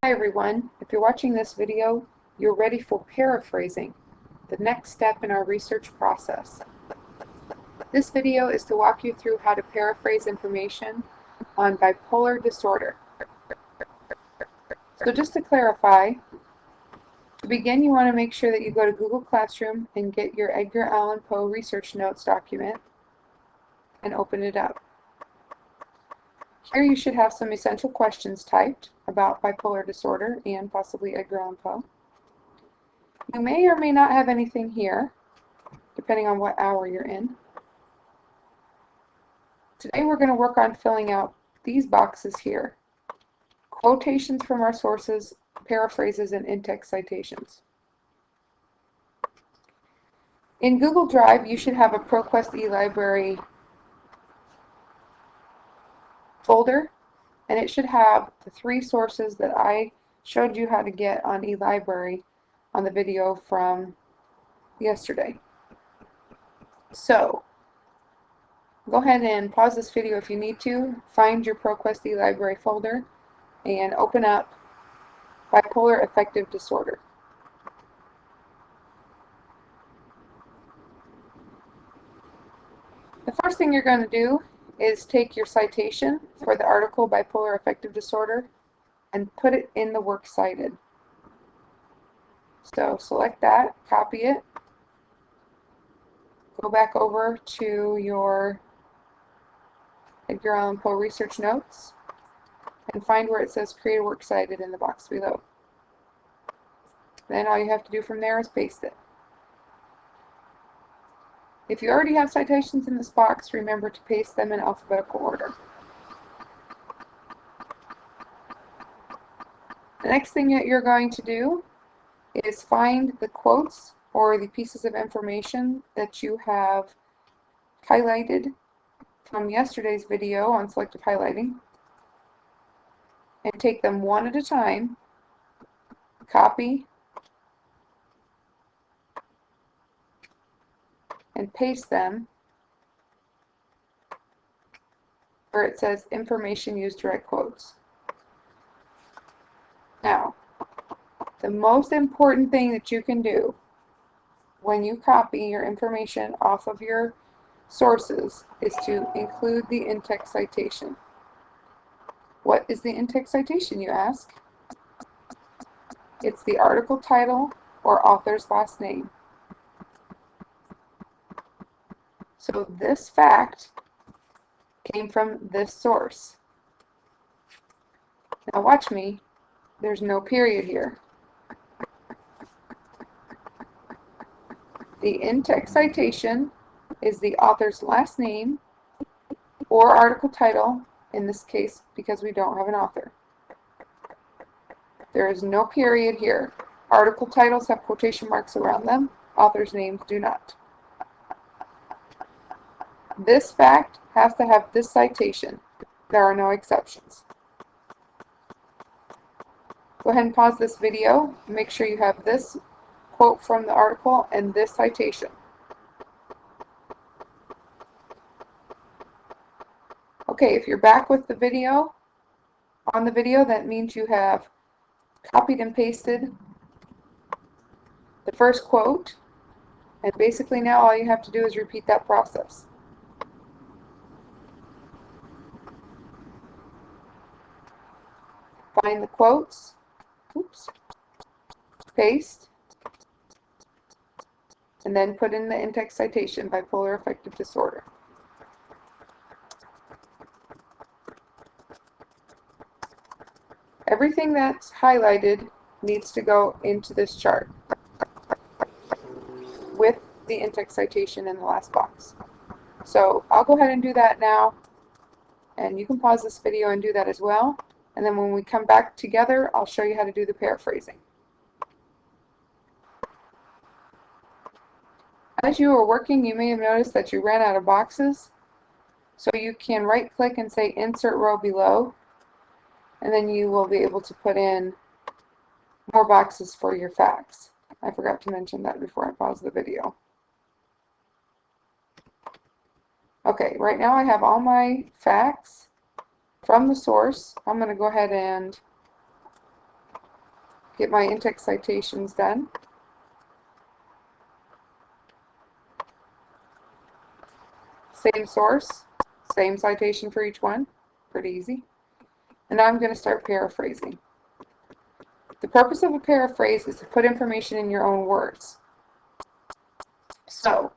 Hi everyone, if you're watching this video, you're ready for paraphrasing, the next step in our research process. This video is to walk you through how to paraphrase information on bipolar disorder. So just to clarify, to begin you want to make sure that you go to Google Classroom and get your Edgar Allan Poe research notes document and open it up. Here you should have some essential questions typed about bipolar disorder and possibly Edgar Allan Poe. You may or may not have anything here, depending on what hour you're in. Today we're going to work on filling out these boxes here. Quotations from our sources, paraphrases, and in-text citations. In Google Drive, you should have a ProQuest eLibrary folder, and it should have the 3 sources that I showed you how to get on eLibrary on the video from yesterday. So, go ahead and pause this video if you need to, find your ProQuest eLibrary folder, and open up Bipolar Affective Disorder. The first thing you're going to do is take your citation for the article Bipolar Affective Disorder and put it in the works cited. So select that, copy it, go back over to your Edgar Allan Poe research notes and find where it says create a works cited in the box below. Then all you have to do from there is paste it. If you already have citations in this box, remember to paste them in alphabetical order. The next thing that you're going to do is find the quotes or the pieces of information that you have highlighted from yesterday's video on selective highlighting and take them one at a time, copy, and paste them where it says information used to write quotes. Now, the most important thing that you can do when you copy your information off of your sources is to include the in-text citation. What is the in-text citation, you ask? It's the article title or author's last name. So this fact came from this source. Now watch me, there's no period here. The in-text citation is the author's last name or article title, in this case because we don't have an author. There is no period here. Article titles have quotation marks around them, authors' names do not. This fact has to have this citation. There are no exceptions. Go ahead and pause this video. Make sure you have this quote from the article and this citation. Okay, if you're back with the video, on the video, that means you have copied and pasted the first quote, and basically now all you have to do is repeat that process. Find the quotes, paste, and then put in the in-text citation, bipolar affective disorder. Everything that's highlighted needs to go into this chart with the in-text citation in the last box. So I'll go ahead and do that now, and you can pause this video and do that as well. And then when we come back together, I'll show you how to do the paraphrasing. As you were working, you may have noticed that you ran out of boxes. So you can right-click and say Insert Row below, and then you will be able to put in more boxes for your facts. I forgot to mention that before I paused the video. Okay, right now I have all my facts from the source. I'm going to go ahead and get my in-text citations done. Same source, same citation for each one. Pretty easy. And now I'm going to start paraphrasing. The purpose of a paraphrase is to put information in your own words. So,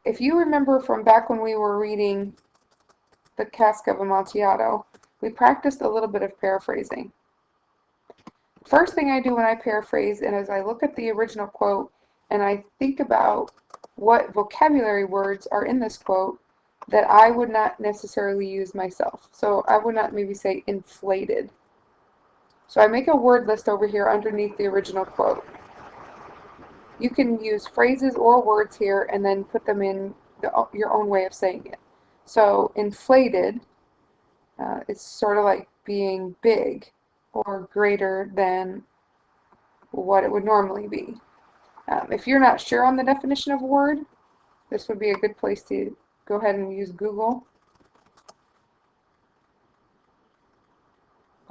if you remember from back when we were reading the Cask of Amontillado, we practiced a little bit of paraphrasing. First thing I do when I paraphrase is I look at the original quote and I think about what vocabulary words are in this quote that I would not necessarily use myself. So I would not maybe say inflated. So I make a word list over here underneath the original quote. You can use phrases or words here and then put them in your own way of saying it. So inflated, it's sort of like being big or greater than what it would normally be. If you're not sure on the definition of a word, this would be a good place to go ahead and use Google.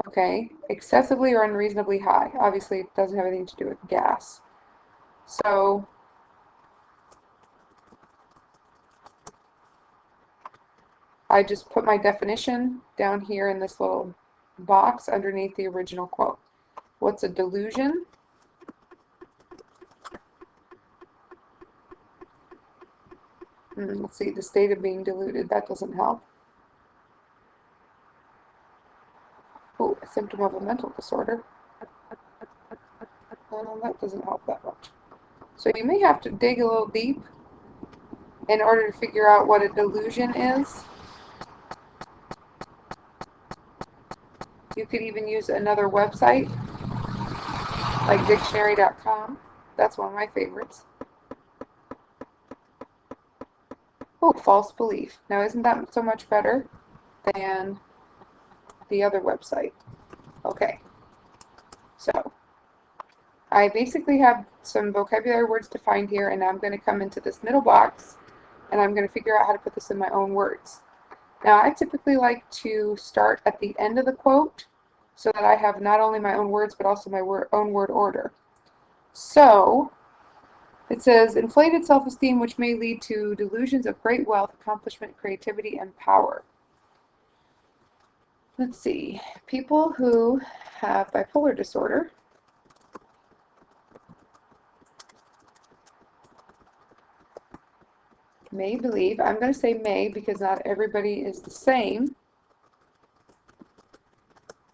Okay, excessively or unreasonably high. Obviously, it doesn't have anything to do with gas. So, I just put my definition down here in this little box underneath the original quote. What's a delusion? Let's see, the state of being deluded. That doesn't help. Oh, a symptom of a mental disorder. That doesn't help that much. So you may have to dig a little deep in order to figure out what a delusion is. You could even use another website like dictionary.com. That's one of my favorites. Oh, false belief. Now isn't that so much better than the other website? Okay, so I basically have some vocabulary words defined here, and now I'm going to come into this middle box and I'm going to figure out how to put this in my own words. Now I typically like to start at the end of the quote so that I have not only my own words but also my own word order. So it says, inflated self-esteem which may lead to delusions of great wealth, accomplishment, creativity, and power. Let's see, people who have bipolar disorder may believe, I'm going to say may because not everybody is the same,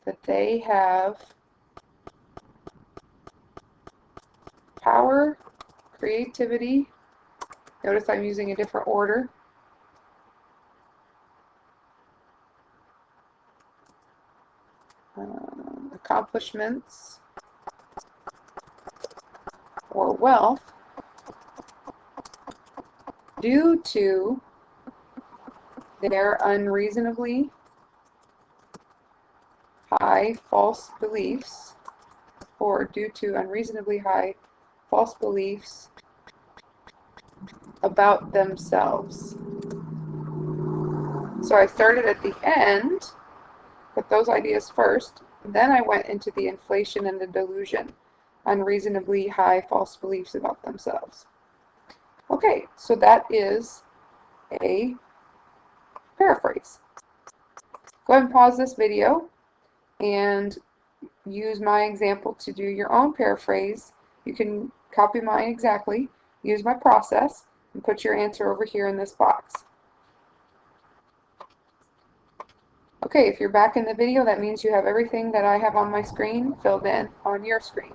that they have power, creativity, notice I'm using a different order, accomplishments, or wealth due to their unreasonably high false beliefs, or due to unreasonably high false beliefs about themselves. So I started at the end, put those ideas first, then I went into the inflation and the delusion, unreasonably high false beliefs about themselves. Okay, so that is a paraphrase. Go ahead and pause this video and use my example to do your own paraphrase. You can copy mine exactly, use my process, and put your answer over here in this box. Okay, if you're back in the video, that means you have everything that I have on my screen filled in on your screen.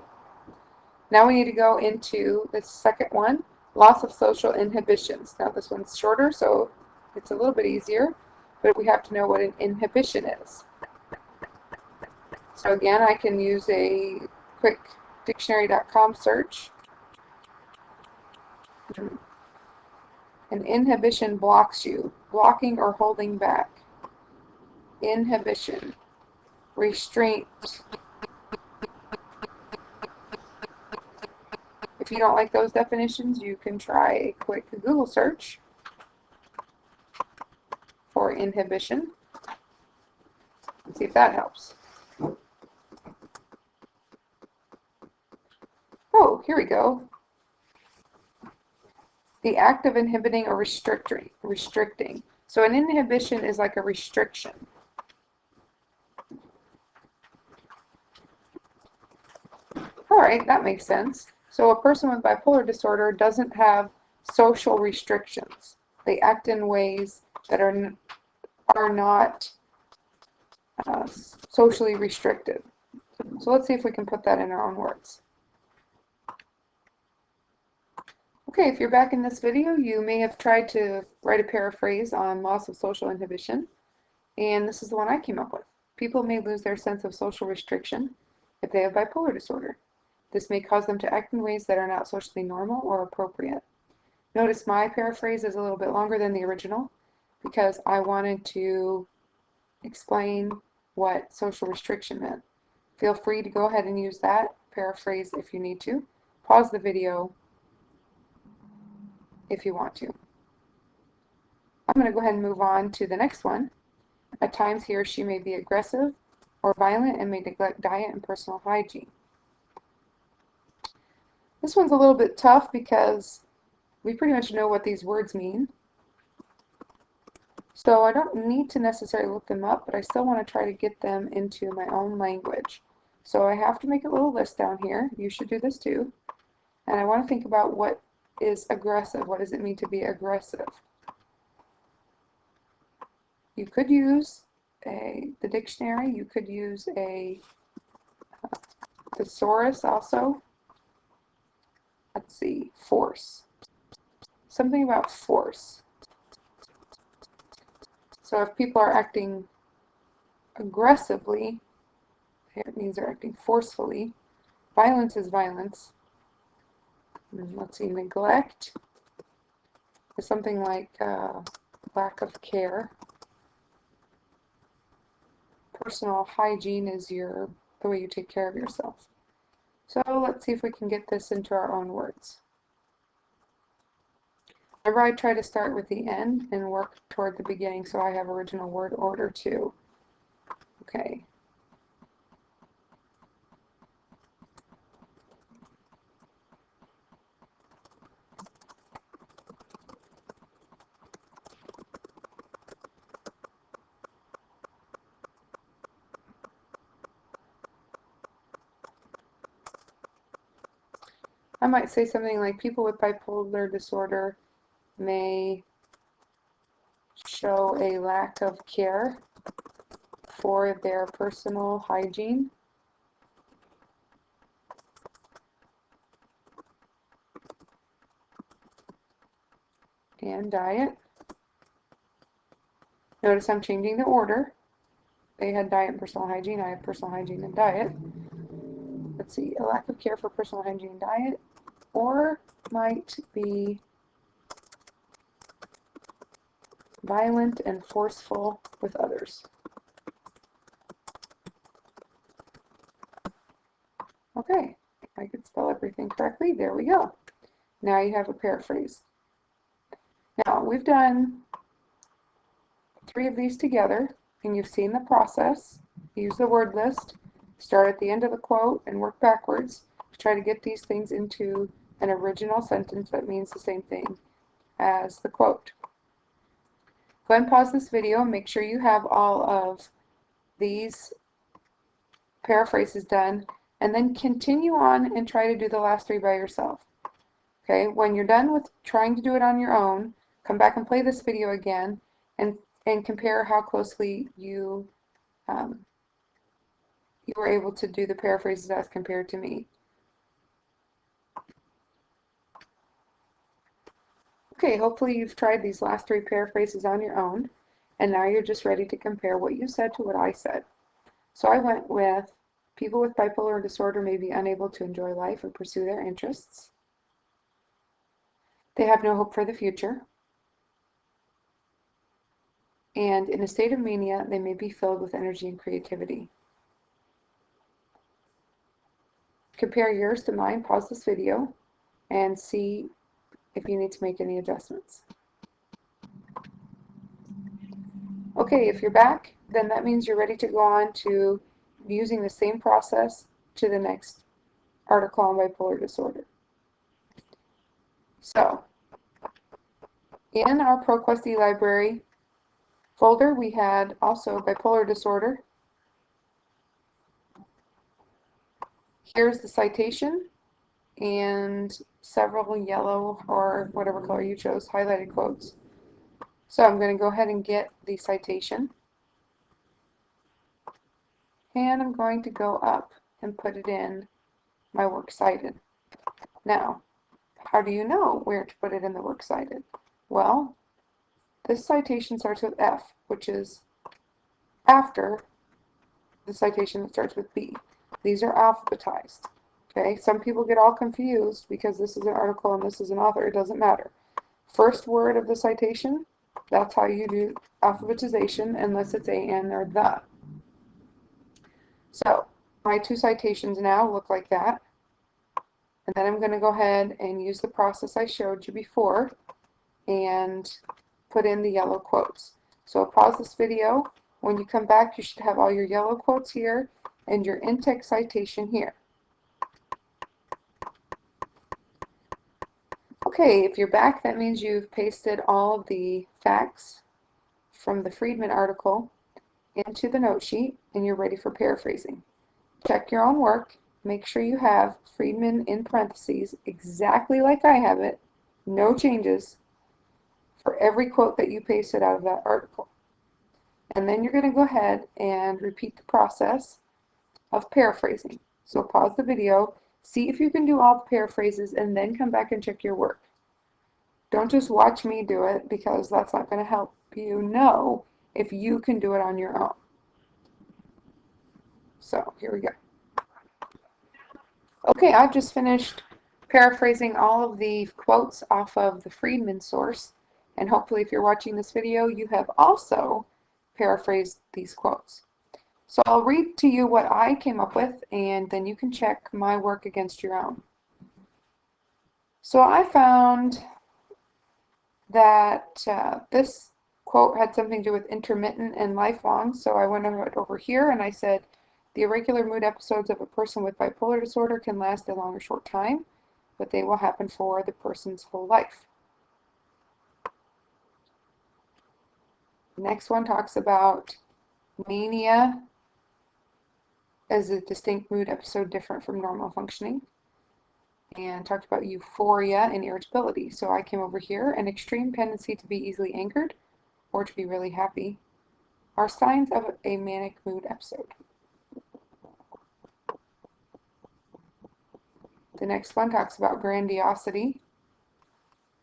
Now we need to go into the second one, loss of social inhibitions. Now this one's shorter, so it's a little bit easier, but we have to know what an inhibition is. So again, I can use a quick dictionary.com search. An inhibition blocks you, blocking or holding back. Inhibition, restraint. If you don't like those definitions, you can try a quick Google search for inhibition and see if that helps. Oh, here we go. The act of inhibiting or restricting. So an inhibition is like a restriction. All right, that makes sense. So a person with bipolar disorder doesn't have social restrictions. They act in ways that are not socially restricted. So let's see if we can put that in our own words. Okay, if you're back in this video, you may have tried to write a paraphrase on loss of social inhibition, and this is the one I came up with. People may lose their sense of social restriction if they have bipolar disorder. This may cause them to act in ways that are not socially normal or appropriate. Notice my paraphrase is a little bit longer than the original because I wanted to explain what social restriction meant. Feel free to go ahead and use that paraphrase if you need to. Pause the video if you want to. I'm going to go ahead and move on to the next one. At times he or she may be aggressive or violent and may neglect diet and personal hygiene. This one's a little bit tough because we pretty much know what these words mean. So I don't need to necessarily look them up, but I still want to try to get them into my own language. So I have to make a little list down here. You should do this too. And I want to think about what is aggressive. What does it mean to be aggressive? You could use the dictionary. You could use a thesaurus also. Let's see, force. Something about force. So if people are acting aggressively, it means they're acting forcefully. Violence is violence. Let's see, neglect is something like lack of care. Personal hygiene is the way you take care of yourself. So let's see if we can get this into our own words. Whenever I try to start with the end and work toward the beginning, so I have original word order too. Okay. I might say something like people with bipolar disorder may show a lack of care for their personal hygiene and diet. Notice I'm changing the order. They had diet and personal hygiene. I have personal hygiene and diet. Let's see, a lack of care for personal hygiene and diet, or might be violent and forceful with others. Okay, I could spell everything correctly. There we go. Now you have a paraphrase. Now, we've done 3 of these together, and you've seen the process. Use the word list, start at the end of the quote, and work backwards to try to get these things into an original sentence that means the same thing as the quote. Go ahead and pause this video and make sure you have all of these paraphrases done, and then continue on and try to do the last 3 by yourself. Okay, when you're done with trying to do it on your own, come back and play this video again and compare how closely you were able to do the paraphrases as compared to me. Okay, hopefully you've tried these last 3 paraphrases on your own, and now you're just ready to compare what you said to what I said. So I went with, people with bipolar disorder may be unable to enjoy life or pursue their interests. They have no hope for the future. And in a state of mania, they may be filled with energy and creativity. Compare yours to mine, pause this video, and see if you need to make any adjustments. Okay, if you're back, then that means you're ready to go on to using the same process to the next article on bipolar disorder. So, in our ProQuest eLibrary folder, we had also bipolar disorder. Here's the citation and several yellow or whatever color you chose highlighted quotes. So I'm going to go ahead and get the citation, and I'm going to go up and put it in my works cited. Now, how do you know where to put it in the works cited? Well, this citation starts with F, which is after the citation that starts with B. These are alphabetized. Okay, some people get all confused because this is an article and this is an author. It doesn't matter. First word of the citation, that's how you do alphabetization, unless it's a, n, or the. So my two citations now look like that. And then I'm going to go ahead and use the process I showed you before and put in the yellow quotes. So I'll pause this video. When you come back, you should have all your yellow quotes here and your in-text citation here. Okay, if you're back, that means you've pasted all of the facts from the Friedman article into the note sheet and you're ready for paraphrasing. Check your own work. Make sure you have Friedman in parentheses exactly like I have it, no changes, for every quote that you pasted out of that article. And then you're going to go ahead and repeat the process of paraphrasing. So pause the video, see if you can do all the paraphrases, and then come back and check your work. Don't just watch me do it, because that's not going to help you know if you can do it on your own. So here we go. Okay, I've just finished paraphrasing all of the quotes off of the Friedman source, and hopefully if you're watching this video, you have also paraphrased these quotes. So I'll read to you what I came up with, and then you can check my work against your own. So I found that this quote had something to do with intermittent and lifelong, so I went over here and I said, the irregular mood episodes of a person with bipolar disorder can last a long or short time, but they will happen for the person's whole life. The next one talks about mania as a distinct mood episode different from normal functioning, and talked about euphoria and irritability. So I came over here, an extreme tendency to be easily angered or to be really happy are signs of a manic mood episode. The next one talks about grandiosity.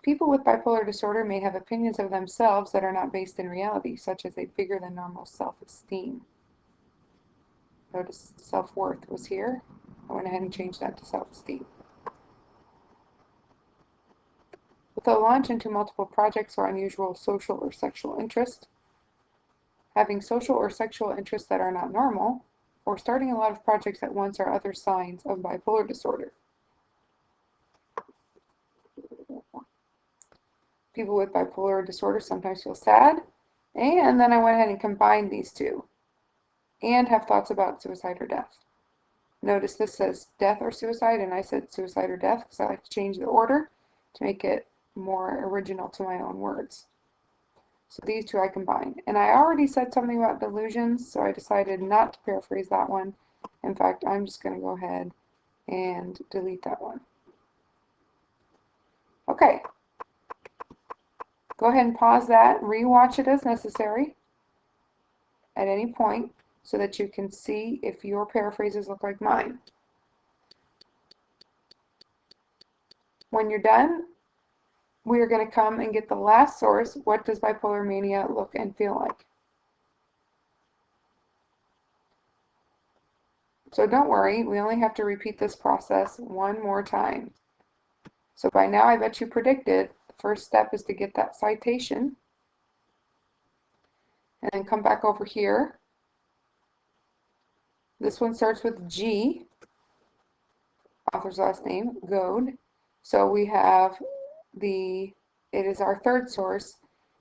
People with bipolar disorder may have opinions of themselves that are not based in reality, such as a bigger than normal self-esteem. Notice self-worth was here. I went ahead and changed that to self-esteem. With a launch into multiple projects or unusual social or sexual interest, having social or sexual interests that are not normal, or starting a lot of projects at once are other signs of bipolar disorder. People with bipolar disorder sometimes feel sad, and then I went ahead and combined these two, and have thoughts about suicide or death. Notice this says death or suicide, and I said suicide or death because I like to change the order to make it more original to my own words. So these two I combined. And I already said something about delusions, so I decided not to paraphrase that one. In fact, I'm just going to go ahead and delete that one. Okay. Go ahead and pause that, rewatch it as necessary at any point so that you can see if your paraphrases look like mine. When you're done, we are going to come and get the last source. What does bipolar mania look and feel like? So don't worry, we only have to repeat this process one more time. So by now I bet you predicted the first step is to get that citation and then come back over here. This one starts with G, author's last name, Goad. So we have it is our third source.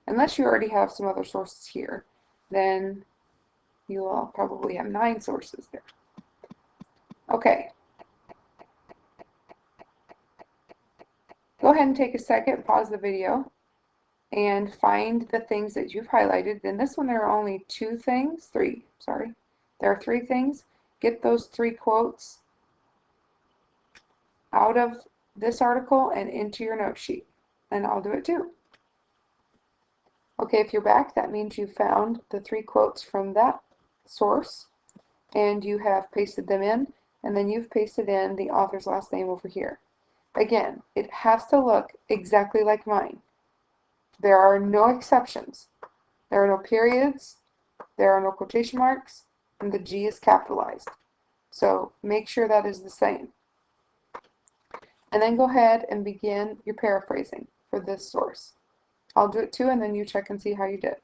Unless you already have some other sources here, then you will probably have 9 sources there. Okay. Go ahead and take a second, pause the video, and find the things that you've highlighted. In this one, there are only three, sorry. There are three things. Get those three quotes out of this article and into your note sheet. And I'll do it too. Okay, if you're back, that means you found the three quotes from that source and you have pasted them in, and then you've pasted in the author's last name over here. Again, it has to look exactly like mine. There are no exceptions. There are no periods, there are no quotation marks, and the G is capitalized. So make sure that is the same. And then go ahead and begin your paraphrasing for this source. I'll do it too, and then you check and see how you did.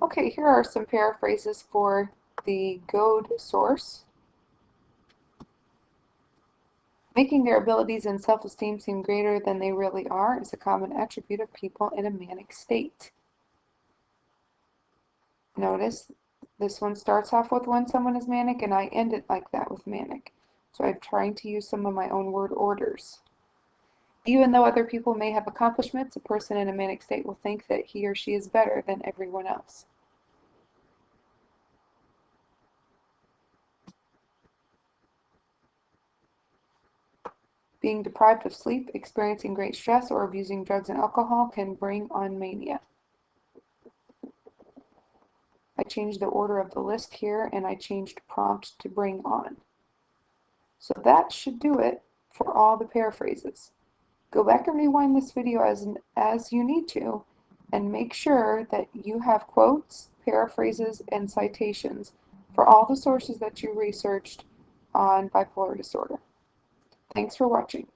Okay, here are some paraphrases for the GOAD source. Making their abilities and self-esteem seem greater than they really are is a common attribute of people in a manic state. Notice this one starts off with when someone is manic, and I end it like that with manic. So I'm trying to use some of my own word orders. Even though other people may have accomplishments, a person in a manic state will think that he or she is better than everyone else. Being deprived of sleep, experiencing great stress, or abusing drugs and alcohol can bring on mania. I changed the order of the list here, and I changed prompt to bring on. So that should do it for all the paraphrases. Go back and rewind this video as you need to, and make sure that you have quotes, paraphrases, and citations for all the sources that you researched on bipolar disorder. Thanks for watching.